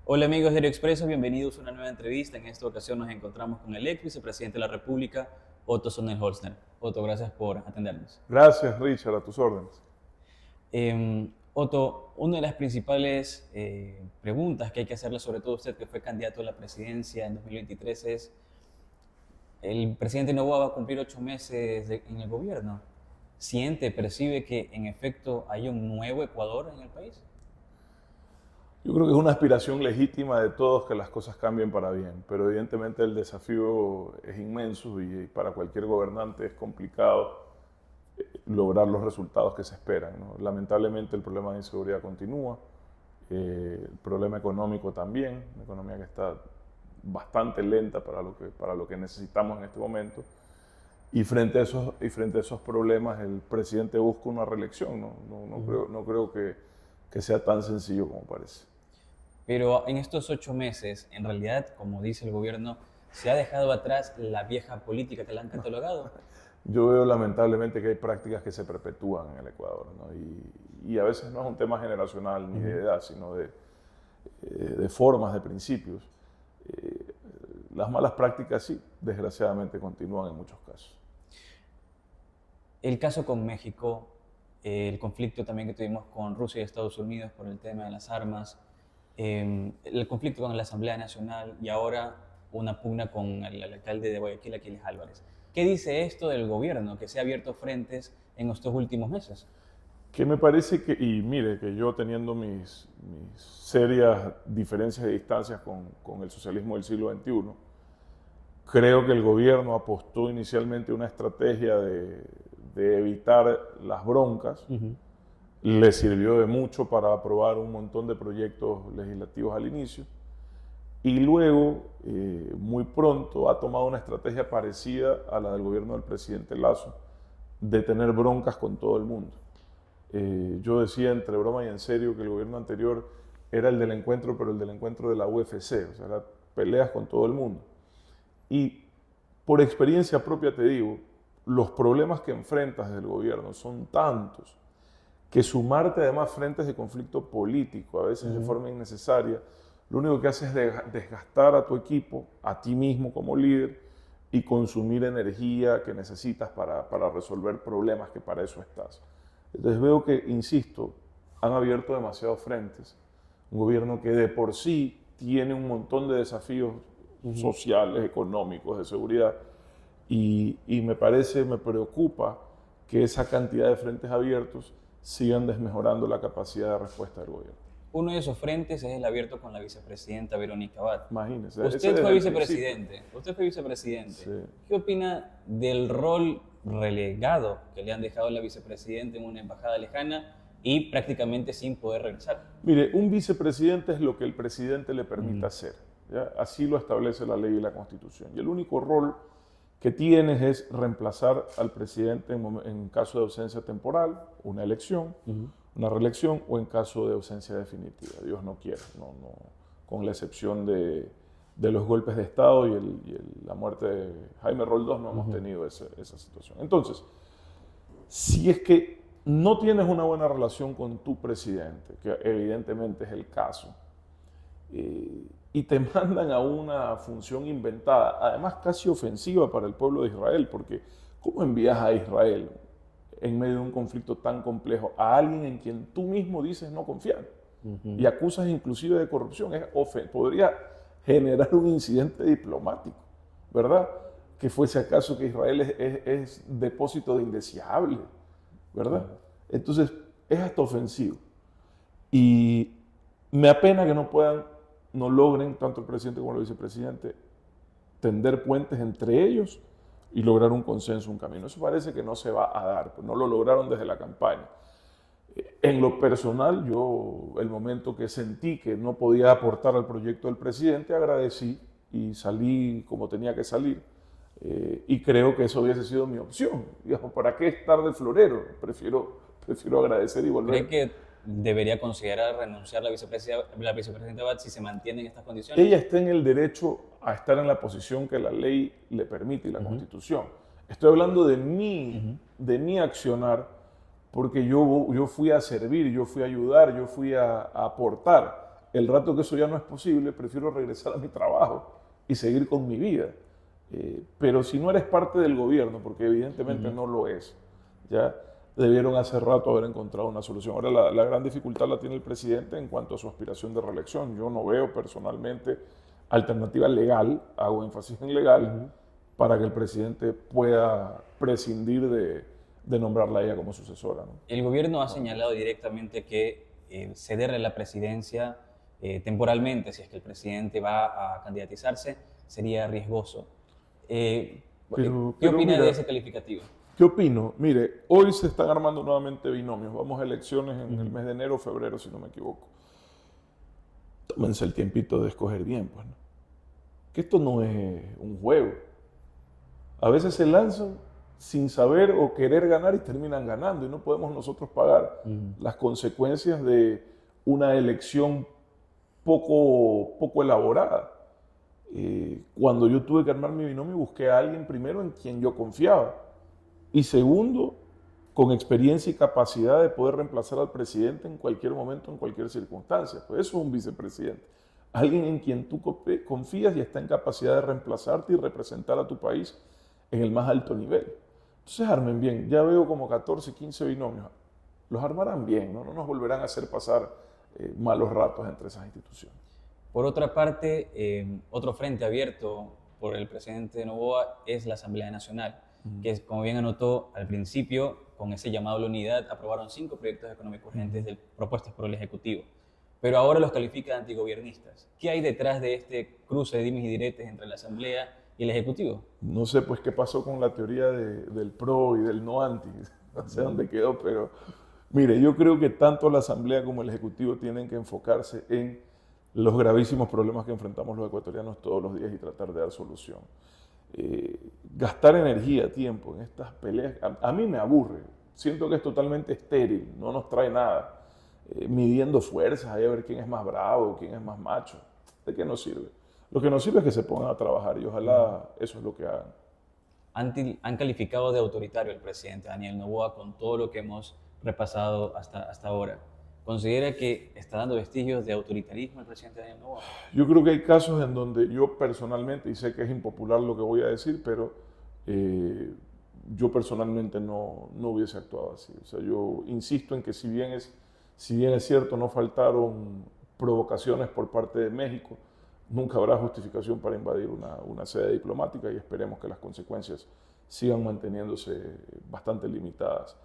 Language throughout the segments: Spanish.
Hola amigos de Diario Expreso, bienvenidos a una nueva entrevista. En esta ocasión nos encontramos con el ex vicepresidente de la República, Otto Sonnenholzner. Otto, gracias por atendernos. Gracias, Richard, a tus órdenes. Otto, una de las principales preguntas que hay que hacerle, sobre todo a usted que fue candidato a la presidencia en 2023, es: el presidente Noboa va a cumplir 8 meses en el gobierno. ¿Siente, percibe que en efecto hay un nuevo Ecuador en el país? Yo creo que es una aspiración legítima de todos que las cosas cambien para bien, pero evidentemente el desafío es inmenso y para cualquier gobernante es complicado lograr los resultados que se esperan, ¿no? Lamentablemente el problema de inseguridad continúa, el problema económico también, una economía que está bastante lenta para lo que necesitamos en este momento. Y frente a esos problemas, el presidente busca una reelección. No creo que sea tan sencillo como parece. Pero en estos 8 meses, en realidad, como dice el gobierno, se ha dejado atrás la vieja política que la han catalogado. Yo veo lamentablemente que hay prácticas que se perpetúan en el Ecuador, ¿no? Y a veces no es un tema generacional ni de edad, sino de formas, de principios. Las malas prácticas sí, desgraciadamente continúan en muchos casos. El caso con México, el conflicto también que tuvimos con Rusia y Estados Unidos por el tema de las armas, el conflicto con la Asamblea Nacional y ahora una pugna con el alcalde de Guayaquil, Aquiles Álvarez. ¿Qué dice esto del gobierno que se ha abierto frentes en estos últimos meses? Que me parece que, y mire, que yo teniendo mis serias diferencias de distancias con el socialismo del siglo XXI, creo que el gobierno apostó inicialmente una estrategia de evitar las broncas. Le sirvió de mucho para aprobar un montón de proyectos legislativos al inicio. Y luego, muy pronto, ha tomado una estrategia parecida a la del gobierno del presidente Lasso, de tener broncas con todo el mundo. Yo decía entre broma y en serio que el gobierno anterior era el del encuentro, pero el del encuentro de la UFC, o sea, era peleas con todo el mundo. Y por experiencia propia te digo, los problemas que enfrentas desde el gobierno son tantos que sumarte además frentes de conflicto político, a veces de forma innecesaria, lo único que hace es desgastar a tu equipo, a ti mismo como líder, y consumir energía que necesitas para resolver problemas que para eso estás. Entonces veo que, insisto, han abierto demasiados frentes. Un gobierno que de por sí tiene un montón de desafíos sociales, económicos, de seguridad, y me preocupa que esa cantidad de frentes abiertos sigan desmejorando la capacidad de respuesta del gobierno. Uno de esos frentes es el abierto con la vicepresidenta Verónica Abad. Imagínense. Usted fue vicepresidente. Sí. ¿Qué opina del rol relegado que le han dejado a la vicepresidenta en una embajada lejana y prácticamente sin poder regresar? Mire, un vicepresidente es lo que el presidente le permita hacer, ¿ya? Así lo establece la ley y la Constitución. Y el único rol que tienes es reemplazar al presidente en caso de ausencia temporal, una elección, una reelección, o en caso de ausencia definitiva. Dios no quiera, con la excepción de los golpes de Estado y la muerte de Jaime Roldós, no hemos tenido esa situación. Entonces, si es que no tienes una buena relación con tu presidente, que evidentemente es el caso, y te mandan a una función inventada, además casi ofensiva para el pueblo de Israel, porque ¿cómo envías a Israel en medio de un conflicto tan complejo a alguien en quien tú mismo dices no confiar? Y acusas inclusive de corrupción. Podría generar un incidente diplomático, ¿verdad? Que fuese acaso que Israel es depósito de indeseable, ¿verdad? Entonces es hasta ofensivo. Y me apena que no logren, tanto el presidente como el vicepresidente, tender puentes entre ellos y lograr un consenso, un camino. Eso parece que no se va a dar, pues no lo lograron desde la campaña. En lo personal, yo el momento que sentí que no podía aportar al proyecto del presidente, agradecí y salí como tenía que salir. Y creo que eso hubiese sido mi opción. Digamos, ¿para qué estar de florero? Prefiero agradecer y volver. ¿Cree que debería considerar renunciar la vicepresidenta Abad si se mantienen estas condiciones? Ella está en el derecho a estar en la posición que la ley le permite y la Constitución. Estoy hablando de mi accionar, porque yo fui a servir, yo fui a ayudar, yo fui a aportar. El rato que eso ya no es posible, prefiero regresar a mi trabajo y seguir con mi vida. Pero si no eres parte del gobierno, porque evidentemente no lo es, ya debieron hace rato haber encontrado una solución. Ahora la gran dificultad la tiene el presidente en cuanto a su aspiración de reelección. Yo no veo personalmente alternativa legal, hago énfasis en legal, para que el presidente pueda prescindir de nombrarla a ella como sucesora, ¿no? El gobierno ha señalado directamente que cederle la presidencia temporalmente, si es que el presidente va a candidatizarse, sería riesgoso. ¿Qué opina mira, de ese calificativo? ¿Qué opino? Mire, hoy se están armando nuevamente binomios. Vamos a elecciones en el mes de enero o febrero, si no me equivoco. Tómense el tiempito de escoger bien, pues, ¿no? Que esto no es un juego. A veces se lanzan sin saber o querer ganar y terminan ganando, y no podemos nosotros pagar las consecuencias de una elección poco elaborada. Cuando yo tuve que armar mi binomio, busqué a alguien primero en quien yo confiaba y segundo, con experiencia y capacidad de poder reemplazar al presidente en cualquier momento, en cualquier circunstancia. Pues eso es un vicepresidente. Alguien en quien tú confías y está en capacidad de reemplazarte y representar a tu país en el más alto nivel. Entonces armen bien. Ya veo como 14, 15 binomios. Los armarán bien, ¿no? No nos volverán a hacer pasar malos ratos entre esas instituciones. Por otra parte, otro frente abierto por el presidente Noboa es la Asamblea Nacional, que, como bien anotó al principio, con ese llamado a la unidad, aprobaron 5 proyectos económicos urgentes propuestos por el Ejecutivo. Pero ahora los califica de antigobiernistas. ¿Qué hay detrás de este cruce de dimes y diretes entre la Asamblea y el Ejecutivo? No sé pues qué pasó con la teoría del pro y del no anti. No sé dónde quedó, pero mire, yo creo que tanto la Asamblea como el Ejecutivo tienen que enfocarse en los gravísimos problemas que enfrentamos los ecuatorianos todos los días y tratar de dar solución. Gastar energía, tiempo en estas peleas, a mí me aburre. Siento que es totalmente estéril, no nos trae nada. Midiendo fuerzas, ahí a ver quién es más bravo, quién es más macho. ¿De qué nos sirve? Lo que nos sirve es que se pongan a trabajar y ojalá eso es lo que hagan. Han calificado de autoritario al presidente Daniel Noboa con todo lo que hemos repasado hasta ahora. ¿Considera que está dando vestigios de autoritarismo el presidente Daniel Noboa? Yo creo que hay casos en donde yo personalmente, y sé que es impopular lo que voy a decir, pero yo personalmente no hubiese actuado así. O sea, yo insisto en que si bien es cierto, no faltaron provocaciones por parte de México, nunca habrá justificación para invadir una sede diplomática y esperemos que las consecuencias sigan manteniéndose bastante limitadas.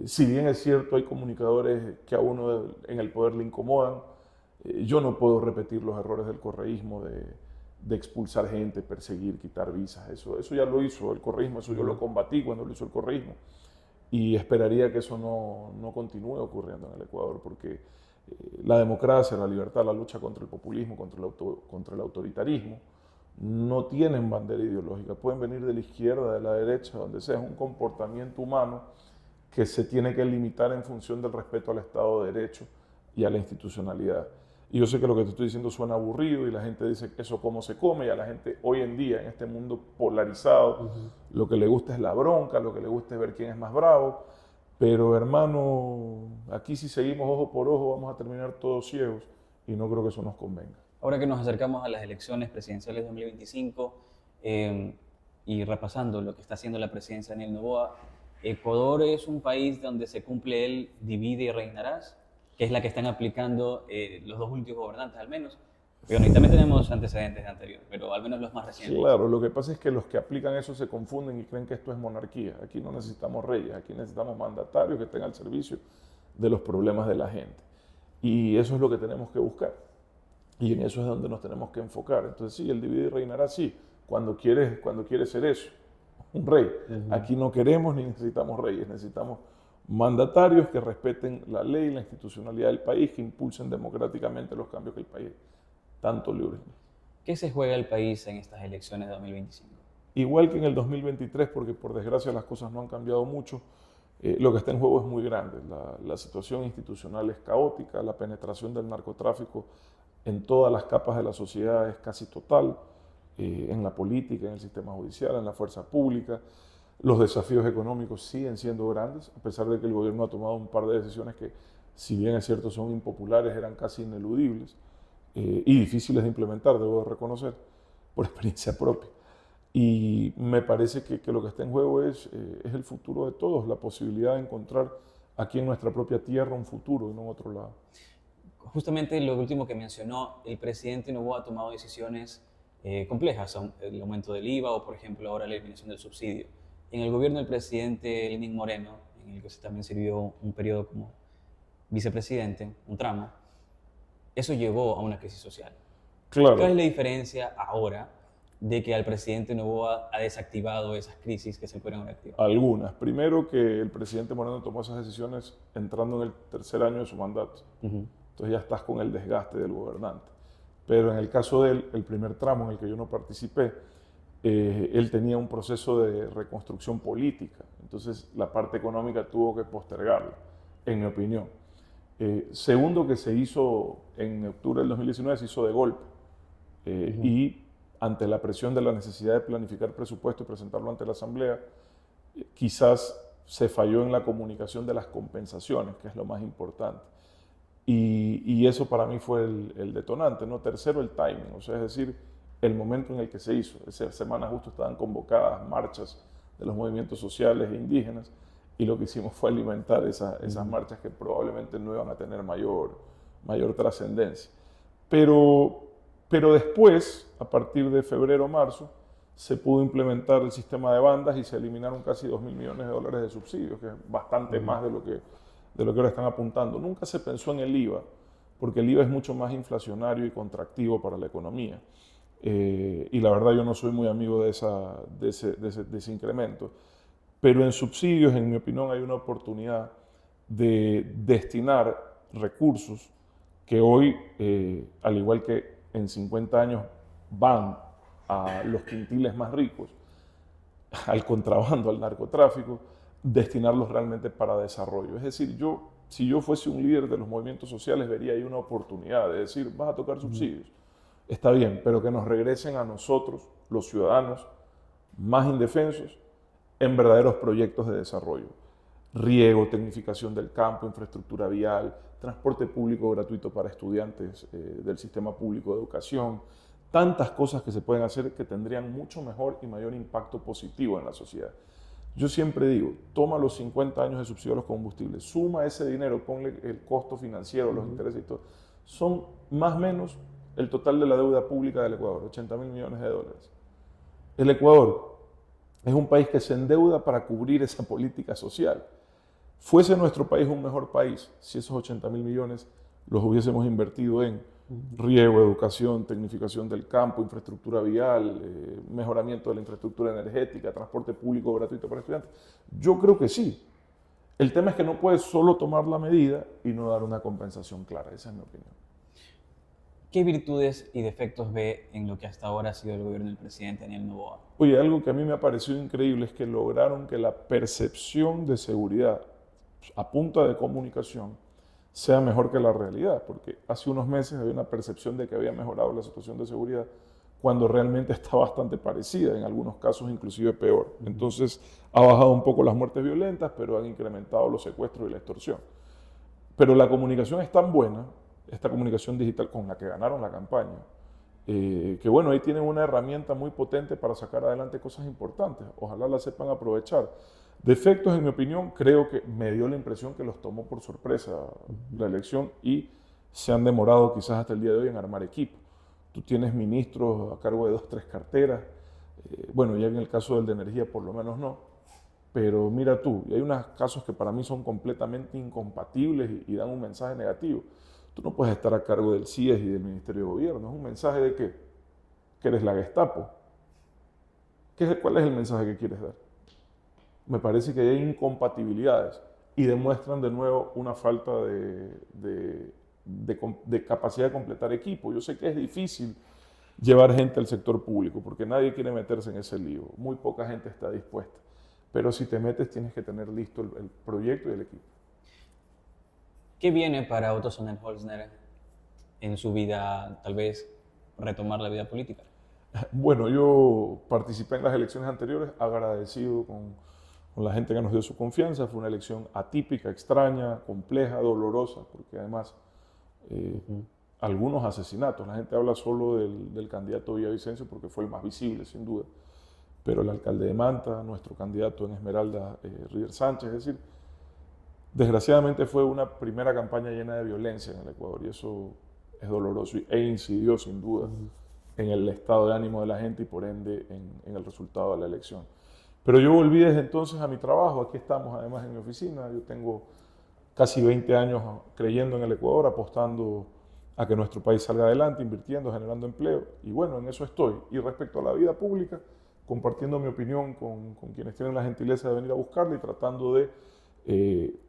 Si bien es cierto, hay comunicadores que a uno en el poder le incomodan, yo no puedo repetir los errores del correísmo de expulsar gente, perseguir, quitar visas. Eso ya lo hizo el correísmo, eso yo lo combatí cuando lo hizo el correísmo. Y esperaría que eso no continúe ocurriendo en el Ecuador, porque la democracia, la libertad, la lucha contra el populismo, contra el autoritarismo, no tienen bandera ideológica. Pueden venir de la izquierda, de la derecha, donde sea. Es un comportamiento humano que se tiene que limitar en función del respeto al Estado de Derecho y a la institucionalidad. Y yo sé que lo que te estoy diciendo suena aburrido y la gente dice eso cómo se come, y a la gente hoy en día, en este mundo polarizado, lo que le gusta es la bronca, lo que le gusta es ver quién es más bravo. Pero hermano, aquí si seguimos ojo por ojo vamos a terminar todos ciegos y no creo que eso nos convenga. Ahora que nos acercamos a las elecciones presidenciales de 2025 y repasando lo que está haciendo la presidencia de Daniel Noboa, Ecuador es un país donde se cumple el divide y reinarás, que es la que están aplicando los dos últimos gobernantes al menos. Pero también tenemos antecedentes de anterior, pero al menos los más recientes. Claro, lo que pasa es que los que aplican eso se confunden y creen que esto es monarquía. Aquí no necesitamos reyes, aquí necesitamos mandatarios que estén al servicio de los problemas de la gente. Y eso es lo que tenemos que buscar. Y en eso es donde nos tenemos que enfocar. Entonces sí, el divide y reinará sí, cuando quieres ser eso, un rey. Aquí no queremos ni necesitamos reyes, necesitamos mandatarios que respeten la ley y la institucionalidad del país, que impulsen democráticamente los cambios que el país tanto le urge. ¿Qué se juega el país en estas elecciones de 2025? Igual que en el 2023, porque por desgracia las cosas no han cambiado mucho, lo que está en juego es muy grande. La situación institucional es caótica, la penetración del narcotráfico en todas las capas de la sociedad es casi total, en la política, en el sistema judicial, en la fuerza pública. Los desafíos económicos siguen siendo grandes, a pesar de que el gobierno ha tomado un par de decisiones que, si bien es cierto son impopulares, eran casi ineludibles. y difíciles de implementar, debo reconocer, por experiencia propia. Y me parece que lo que está en juego es el futuro de todos, la posibilidad de encontrar aquí en nuestra propia tierra un futuro y no en otro lado. Justamente lo último que mencionó, el presidente Noboa ha tomado decisiones complejas, el aumento del IVA o, por ejemplo, ahora la eliminación del subsidio. En el gobierno del presidente Lenín Moreno, en el que se también sirvió un periodo como vicepresidente, un tramo, eso llevó a una crisis social. ¿Cuál es Claro, la diferencia ahora de que al presidente Noboa ha desactivado esas crisis que se fueron reactivando? algunas. Primero que el presidente Moreno tomó esas decisiones entrando en el tercer año de su mandato. Ujú. Entonces ya estás con el desgaste del gobernante. Pero en el caso de él, el primer tramo en el que yo no participé, él tenía un proceso de reconstrucción política. Entonces la parte económica tuvo que postergarla, en mi opinión. Segundo, que se hizo en octubre del 2019, se hizo de golpe. Ujú. Y ante la presión de la necesidad de planificar presupuesto y presentarlo ante la Asamblea, quizás se falló en la comunicación de las compensaciones, que es lo más importante. Y eso para mí fue el detonante, ¿no? Tercero, el timing, o sea, es decir, el momento en el que se hizo. Esa semana justo estaban convocadas marchas de los movimientos sociales e indígenas y lo que hicimos fue alimentar esas marchas que probablemente no iban a tener mayor trascendencia. Pero, pero después, a partir de febrero o marzo, se pudo implementar el sistema de bandas y se eliminaron casi 2.000 millones de dólares de subsidios, que es bastante más de lo que ahora están apuntando. Nunca se pensó en el IVA, porque el IVA es mucho más inflacionario y contractivo para la economía. Y la verdad yo no soy muy amigo de ese incremento. Pero en subsidios, en mi opinión, hay una oportunidad de destinar recursos que hoy, al igual que en 50 años, van a los quintiles más ricos, al contrabando, al narcotráfico, destinarlos realmente para desarrollo. Es decir, si yo fuese un líder de los movimientos sociales, vería ahí una oportunidad de decir, vas a tocar subsidios, está bien, pero que nos regresen a nosotros, los ciudadanos, más indefensos, en verdaderos proyectos de desarrollo. Riego, tecnificación del campo, infraestructura vial, transporte público gratuito para estudiantes del sistema público de educación, tantas cosas que se pueden hacer que tendrían mucho mejor y mayor impacto positivo en la sociedad. Yo siempre digo, toma los 50 años de subsidio a los combustibles, suma ese dinero, ponle el costo financiero, los intereses y todo. Son más o menos el total de la deuda pública del Ecuador, 80.000 millones de dólares. El Ecuador es un país que se endeuda para cubrir esa política social. Fuese nuestro país un mejor país si esos 80.000 millones los hubiésemos invertido en riego, educación, tecnificación del campo, infraestructura vial, mejoramiento de la infraestructura energética, transporte público gratuito para estudiantes. Yo creo que sí. El tema es que no puedes solo tomar la medida y no dar una compensación clara. Esa es mi opinión. ¿Qué virtudes y defectos ve en lo que hasta ahora ha sido el gobierno del presidente Daniel Noboa? Oye, algo que a mí me ha parecido increíble es que lograron que la percepción de seguridad a punta de comunicación sea mejor que la realidad, porque hace unos meses había una percepción de que había mejorado la situación de seguridad cuando realmente está bastante parecida, en algunos casos inclusive peor. Entonces ha bajado un poco las muertes violentas, pero han incrementado los secuestros y la extorsión. Pero la comunicación es tan buena, esta comunicación digital con la que ganaron la campaña, que bueno, ahí tienen una herramienta muy potente para sacar adelante cosas importantes. Ojalá la sepan aprovechar. Defectos, en mi opinión, creo que me dio la impresión que los tomó por sorpresa la elección y se han demorado quizás hasta el día de hoy en armar equipo. Tú tienes ministros a cargo de 2, 3 carteras. Bueno, ya en el caso del de energía por lo menos no. Pero mira tú, y hay unos casos que para mí son completamente incompatibles y dan un mensaje negativo. Tú no puedes estar a cargo del CIES y del Ministerio de Gobierno. Es un mensaje de que eres la Gestapo. ¿Cuál es el mensaje que quieres dar? Me parece que hay incompatibilidades y demuestran de nuevo una falta de capacidad de completar equipo. Yo sé que es difícil llevar gente al sector público porque nadie quiere meterse en ese lío. Muy poca gente está dispuesta. Pero si te metes tienes que tener listo el proyecto y el equipo. ¿Qué viene para Otto Sonnenholzner en su vida, tal vez retomar la vida política? Bueno, yo participé en las elecciones anteriores, agradecido con la gente que nos dio su confianza. Fue una elección atípica, extraña, compleja, dolorosa, porque además algunos asesinatos. La gente habla solo del candidato Villavicencio porque fue el más visible, sin duda. Pero el alcalde de Manta, nuestro candidato en Esmeralda, River Sánchez, es decir, desgraciadamente fue una primera campaña llena de violencia en el Ecuador y eso es doloroso e incidió sin duda en el estado de ánimo de la gente y por ende en el resultado de la elección. Pero yo volví desde entonces a mi trabajo, aquí estamos además en mi oficina, yo tengo casi 20 años creyendo en el Ecuador, apostando a que nuestro país salga adelante, invirtiendo, generando empleo y bueno, en eso estoy. Y respecto a la vida pública, compartiendo mi opinión con quienes tienen la gentileza de venir a buscarla y tratando de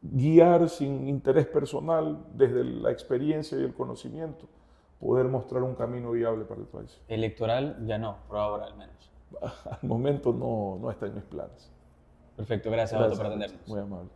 guiar sin interés personal, desde la experiencia y el conocimiento, poder mostrar un camino viable para el país. Electoral ya no, por ahora al menos. Al momento no está en mis planes. Perfecto, gracias, Otto, por atendernos. Muy amable.